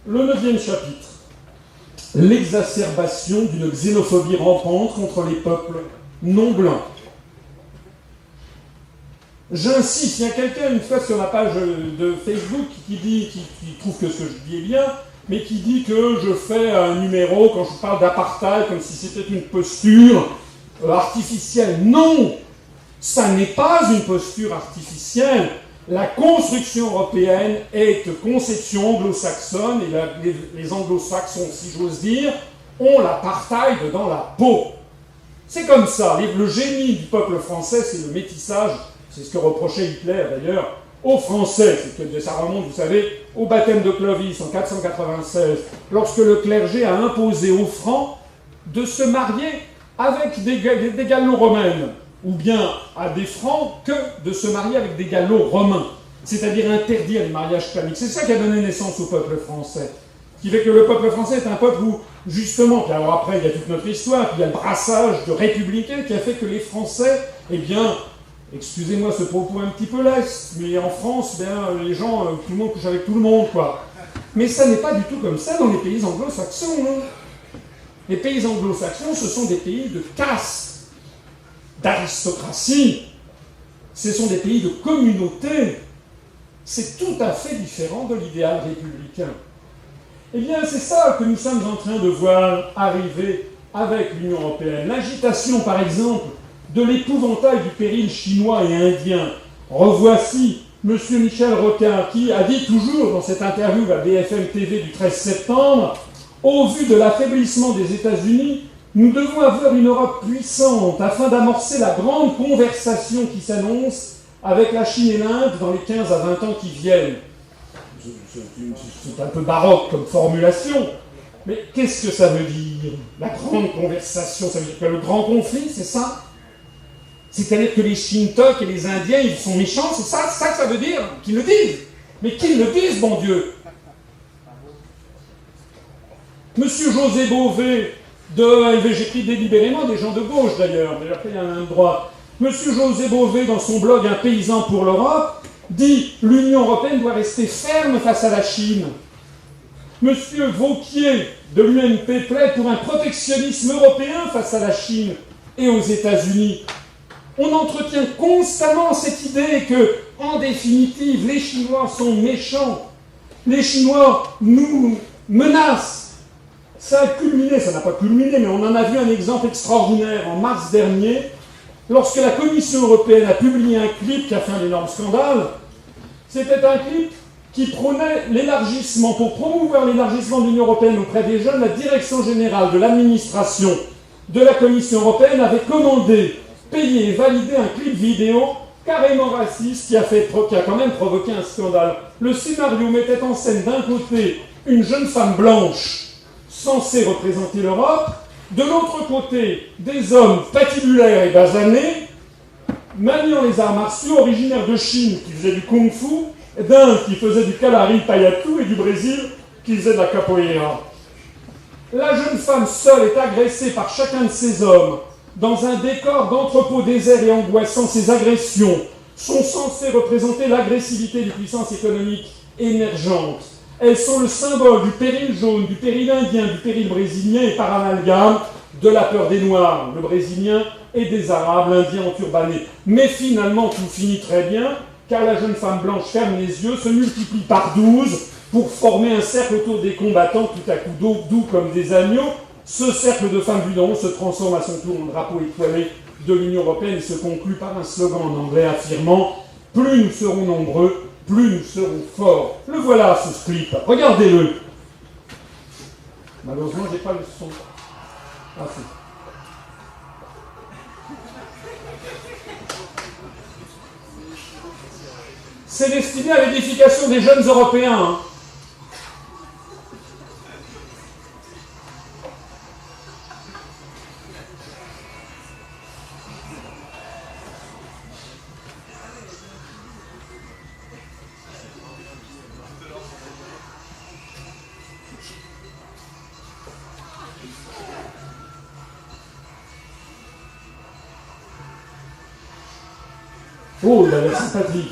Le 9e chapitre. L'exacerbation d'une xénophobie rampante contre les peuples non blancs. J'insiste, il y a quelqu'un une fois sur la page de Facebook qui trouve que ce que je dis est bien, mais qui dit que je fais un numéro quand je parle d'apartheid comme si c'était une posture artificielle. Non, ça n'est pas une posture artificielle. La construction européenne est conception anglo-saxonne, et les anglo-saxons, si j'ose dire, ont l'apartheid dans la peau. C'est comme ça. Le génie du peuple français, c'est le métissage. C'est ce que reprochait Hitler, d'ailleurs, aux Français. C'est que ça remonte, vous savez, au baptême de Clovis en 496, lorsque le clergé a imposé aux Francs de se marier avec des gallo-romaines, ou bien à des Francs que de se marier avec des gallo-romains, c'est-à-dire interdire les mariages claniques. C'est ça qui a donné naissance au peuple français. Ce qui fait que le peuple français est un peuple où, justement, puis alors après il y a toute notre histoire, puis il y a le brassage de républicains qui a fait que les Français, eh bien, excusez-moi ce propos un petit peu leste, mais en France, ben, les gens, tout le monde couche avec tout le monde, quoi. Mais ça n'est pas du tout comme ça dans les pays anglo-saxons. Hein. Les pays anglo-saxons, ce sont des pays de caste, d'aristocratie. Ce sont des pays de communauté. C'est tout à fait différent de l'idéal républicain. Eh bien, c'est ça que nous sommes en train de voir arriver avec l'Union européenne. L'agitation, par exemple, de l'épouvantail du péril chinois et indien. Revoici M. Michel Rocard qui a dit toujours dans cette interview à BFM TV du 13 septembre, au vu de l'affaiblissement des États-Unis, nous devons avoir une Europe puissante afin d'amorcer la grande conversation qui s'annonce avec la Chine et l'Inde dans les 15 à 20 ans qui viennent. C'est un peu baroque comme formulation, mais qu'est-ce que ça veut dire? La grande conversation, ça veut dire que le grand conflit, c'est ça? C'est-à-dire que les Shintok et les Indiens, ils sont méchants, c'est ça que ça veut dire? Qu'ils le disent. Mais qu'ils le disent, bon Dieu. Monsieur José Bové, j'ai pris délibérément des gens de gauche d'ailleurs, mais après il y en a un de droite. Monsieur José Bové, dans son blog Un paysan pour l'Europe, dit « L'Union européenne doit rester ferme face à la Chine ». Monsieur Vauquier, de l'UMP, plaide pour un protectionnisme européen face à la Chine et aux États-Unis. On entretient constamment cette idée que, en définitive, les Chinois sont méchants. Les Chinois nous menacent. Ça a culminé, ça n'a pas culminé, mais on en a vu un exemple extraordinaire en mars dernier, lorsque la Commission européenne a publié un clip qui a fait un énorme scandale. C'était un clip qui prônait l'élargissement. Pour promouvoir l'élargissement de l'Union européenne auprès des jeunes, la direction générale de l'administration de la Commission européenne avait commandé, payé et validé un clip vidéo carrément raciste qui a quand même provoqué un scandale. Le scénario mettait en scène d'un côté une jeune femme blanche censée représenter l'Europe, de l'autre côté des hommes patibulaires et basanés, maniant les arts martiaux, originaires de Chine qui faisaient du kung-fu, d'Inde qui faisait du kalari payatu et du Brésil qui faisait de la capoeira. La jeune femme seule est agressée par chacun de ces hommes dans un décor d'entrepôt désert et angoissant. Ces agressions sont censées représenter l'agressivité des puissances économiques émergentes. Elles sont le symbole du péril jaune, du péril indien, du péril brésilien et par amalgame de la peur des Noirs, le brésilien, et des Arabes, l'Indien enturbané. Mais finalement, tout finit très bien, car la jeune femme blanche ferme les yeux, se multiplie par 12 pour former un cercle autour des combattants, tout à coup doux comme des agneaux. Ce cercle de femmes vues d'en haut se transforme à son tour en drapeau étoilé de l'Union européenne et se conclut par un slogan en anglais affirmant « Plus nous serons nombreux, plus nous serons forts ». Le voilà, ce clip. Regardez-le. Malheureusement, j'ai pas le son. Ah, si. C'est destiné à l'édification des jeunes Européens. Hein. Oh, il a l'air sympathique.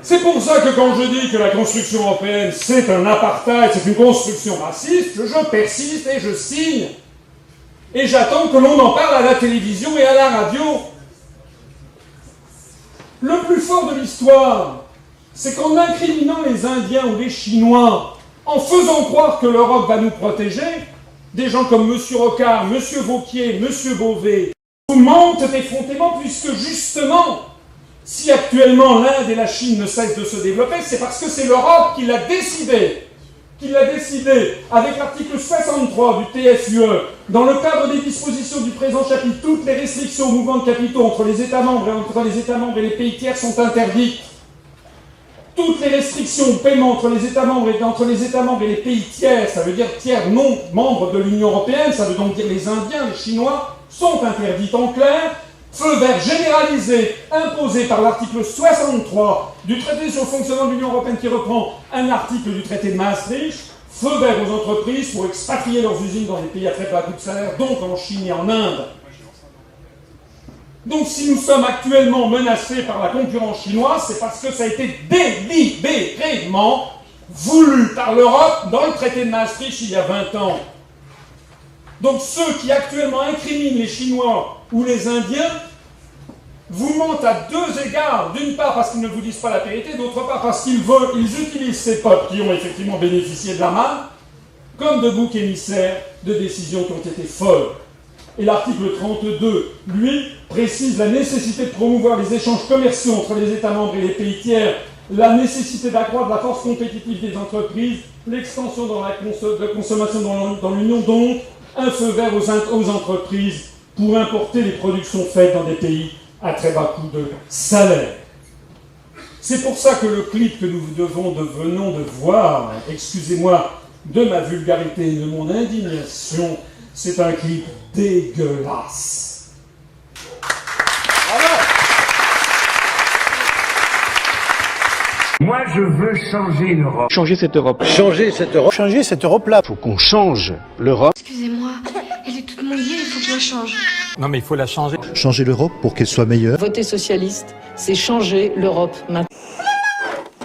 C'est pour ça que quand je dis que la construction européenne, c'est un apartheid, c'est une construction raciste, je persiste et je signe. Et j'attends que l'on en parle à la télévision et à la radio. Le plus fort de l'histoire, c'est qu'en incriminant les Indiens ou les Chinois, en faisant croire que l'Europe va nous protéger, des gens comme M. Rocard, M. Vauquier, M. Beauvais, vous mentent effrontément, puisque justement, si actuellement l'Inde et la Chine ne cessent de se développer, c'est parce que c'est l'Europe qui l'a décidé. Avec l'article 63 du TFUE, dans le cadre des dispositions du présent chapitre, toutes les restrictions au mouvement de capitaux entre les États membres et les pays tiers sont interdites. Toutes les restrictions au paiement entre les États membres et les pays tiers, ça veut dire tiers non membres de l'Union européenne, ça veut donc dire les Indiens, les Chinois, sont interdites. En clair, feu vert généralisé imposé par l'article 63 du traité sur le fonctionnement de l'Union européenne qui reprend un article du traité de Maastricht, feu vert aux entreprises pour expatrier leurs usines dans des pays à très bas coût de salaire, donc en Chine et en Inde. Donc si nous sommes actuellement menacés par la concurrence chinoise, c'est parce que ça a été délibérément voulu par l'Europe dans le traité de Maastricht il y a 20 ans. Donc ceux qui actuellement incriminent les Chinois ou les Indiens vous mentent à deux égards. D'une part parce qu'ils ne vous disent pas la vérité, d'autre part parce qu'ils utilisent ces peuples qui ont effectivement bénéficié de la manne comme de boucs émissaires de décisions qui ont été folles. Et l'article 32, lui, précise la nécessité de promouvoir les échanges commerciaux entre les États membres et les pays tiers, la nécessité d'accroître la force compétitive des entreprises, l'extension de consommation dans l'Union, donc un feu vert aux entreprises pour importer les productions faites dans des pays à très bas coût de salaire. C'est pour ça que le clip que nous venons de voir, excusez-moi de ma vulgarité et de mon indignation, c'est un clip dégueulasse. Moi, je veux changer l'Europe. Changer cette Europe. Changer cette Europe. Changer cette Europe-là. Faut qu'on change l'Europe. Excusez-moi, elle est toute mouillée, il faut que je la change. Non mais il faut la changer. Changer l'Europe pour qu'elle soit meilleure. Voter socialiste, c'est changer l'Europe maintenant.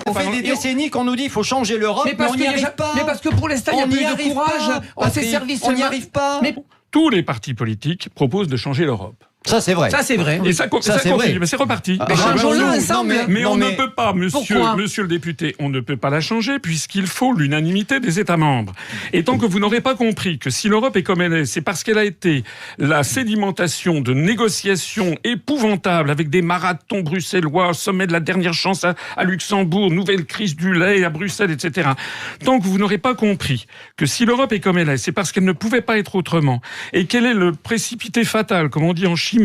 Ça fait des décennies qu'on nous dit qu'il faut changer l'Europe, mais on n'y arrive pas. Mais parce que pour l'instant, il y a plus de courage. On fait service, on n'y arrive pas. Mais tous les partis politiques proposent de changer l'Europe. Ça, c'est vrai. ça, c'est vrai. Et ça continue, mais c'est reparti. Mais changeons-le ensemble. Mais on ne peut pas, monsieur le député, on ne peut pas la changer puisqu'il faut l'unanimité des États membres. Et tant que vous n'aurez pas compris que si l'Europe est comme elle est, c'est parce qu'elle a été la sédimentation de négociations épouvantables avec des marathons bruxellois, sommet de la dernière chance à Luxembourg, nouvelle crise du lait à Bruxelles, etc. Tant que vous n'aurez pas compris que si l'Europe est comme elle est, c'est parce qu'elle ne pouvait pas être autrement et quel est le précipité fatal, comme on dit en chimie,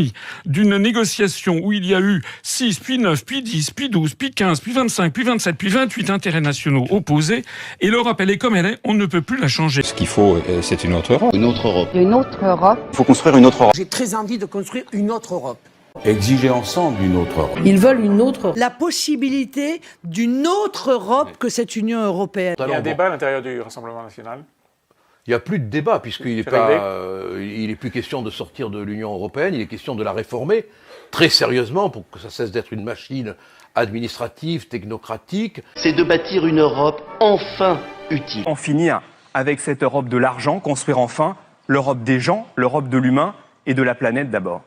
d'une négociation où il y a eu 6, puis 9, puis 10, puis 12, puis 15, puis 25, puis 27, puis 28 intérêts nationaux opposés, et l'Europe, elle est comme elle est, on ne peut plus la changer. Ce qu'il faut, c'est une autre Europe. Une autre Europe. Une autre Europe. Il faut construire une autre Europe. J'ai très envie de construire une autre Europe. Exiger ensemble une autre Europe. Ils veulent une autre Europe. La possibilité d'une autre Europe que cette Union européenne. Il y a un débat à l'intérieur du Rassemblement national. Il n'y a plus de débat, puisqu'il n'est plus question de sortir de l'Union européenne, il est question de la réformer très sérieusement pour que ça cesse d'être une machine administrative, technocratique. C'est de bâtir une Europe enfin utile. En finir avec cette Europe de l'argent, construire enfin l'Europe des gens, l'Europe de l'humain et de la planète d'abord.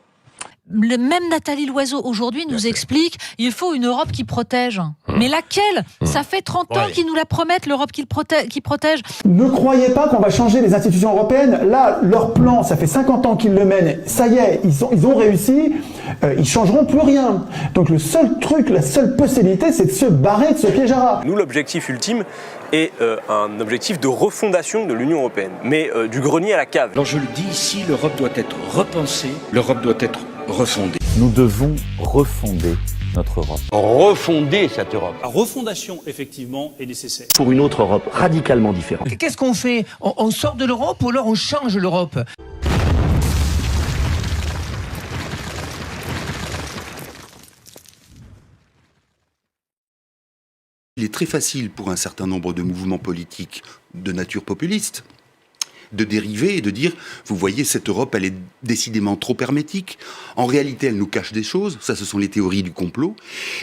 Même Nathalie Loiseau aujourd'hui nous explique il faut une Europe qui protège. Mais laquelle ? Ça fait 30 ans qu'ils nous la promettent, l'Europe qui protège. Ne croyez pas qu'on va changer les institutions européennes. Là, leur plan, ça fait 50 ans qu'ils le mènent. Ça y est, ils ont réussi. Ils changeront plus rien. Donc le seul truc, la seule possibilité, c'est de se barrer de ce piège à rats. Nous, l'objectif ultime est un objectif de refondation de l'Union européenne, mais du grenier à la cave. Alors je le dis ici, l'Europe doit être repensée, l'Europe doit être refondée. Nous devons refonder notre Europe. Refonder cette Europe. La refondation, effectivement, est nécessaire. Pour une autre Europe radicalement différente. Qu'est-ce qu'on fait ? On sort de l'Europe ou alors on change l'Europe ? Il est très facile pour un certain nombre de mouvements politiques de nature populiste de dériver et de dire, vous voyez, cette Europe, elle est décidément trop hermétique. En réalité, elle nous cache des choses. Ça, ce sont les théories du complot.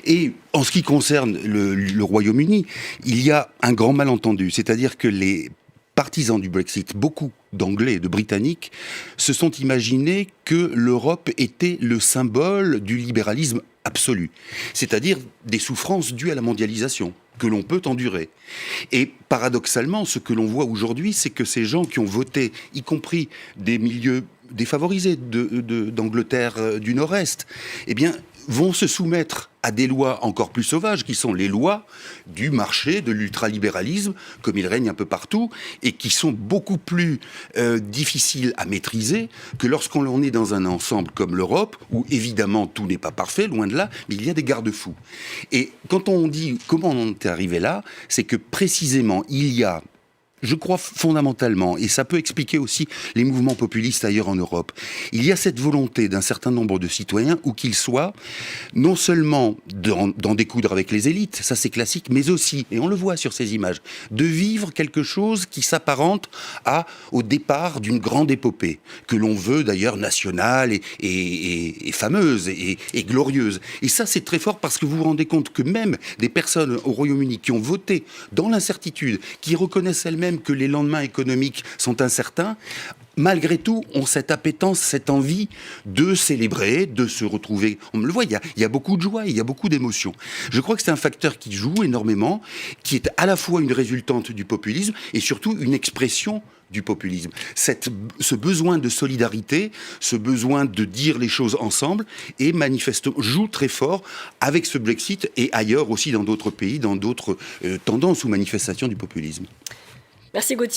Et en ce qui concerne le Royaume-Uni, il y a un grand malentendu. C'est-à-dire que les partisans du Brexit, beaucoup d'Anglais et de Britanniques, se sont imaginés que l'Europe était le symbole du libéralisme absolu. C'est-à-dire des souffrances dues à la mondialisation, que l'on peut endurer. Et paradoxalement, ce que l'on voit aujourd'hui, c'est que ces gens qui ont voté, y compris des milieux défavorisés d'Angleterre du Nord-Est, eh bien, vont se soumettre à des lois encore plus sauvages, qui sont les lois du marché, de l'ultralibéralisme, comme il règne un peu partout, et qui sont beaucoup plus difficiles à maîtriser que lorsqu'on est dans un ensemble comme l'Europe, où évidemment tout n'est pas parfait, loin de là, mais il y a des garde-fous. Et quand on dit comment on est arrivé là, c'est que précisément il y a, je crois fondamentalement, et ça peut expliquer aussi les mouvements populistes ailleurs en Europe, il y a cette volonté d'un certain nombre de citoyens, où qu'ils soient, non seulement d'en découdre avec les élites, ça c'est classique, mais aussi, et on le voit sur ces images, de vivre quelque chose qui s'apparente au départ d'une grande épopée, que l'on veut d'ailleurs nationale et fameuse et glorieuse. Et ça c'est très fort parce que vous vous rendez compte que même des personnes au Royaume-Uni qui ont voté dans l'incertitude, qui reconnaissent elles-mêmes que les lendemains économiques sont incertains, malgré tout, ont cette appétence, cette envie de célébrer, de se retrouver. On me le voit, il y a beaucoup de joie, il y a beaucoup d'émotions. Je crois que c'est un facteur qui joue énormément, qui est à la fois une résultante du populisme et surtout une expression du populisme. Ce besoin de solidarité, ce besoin de dire les choses ensemble, et manifestement joue très fort avec ce Brexit et ailleurs aussi dans d'autres pays, dans d'autres tendances ou manifestations du populisme. Merci Gauthier.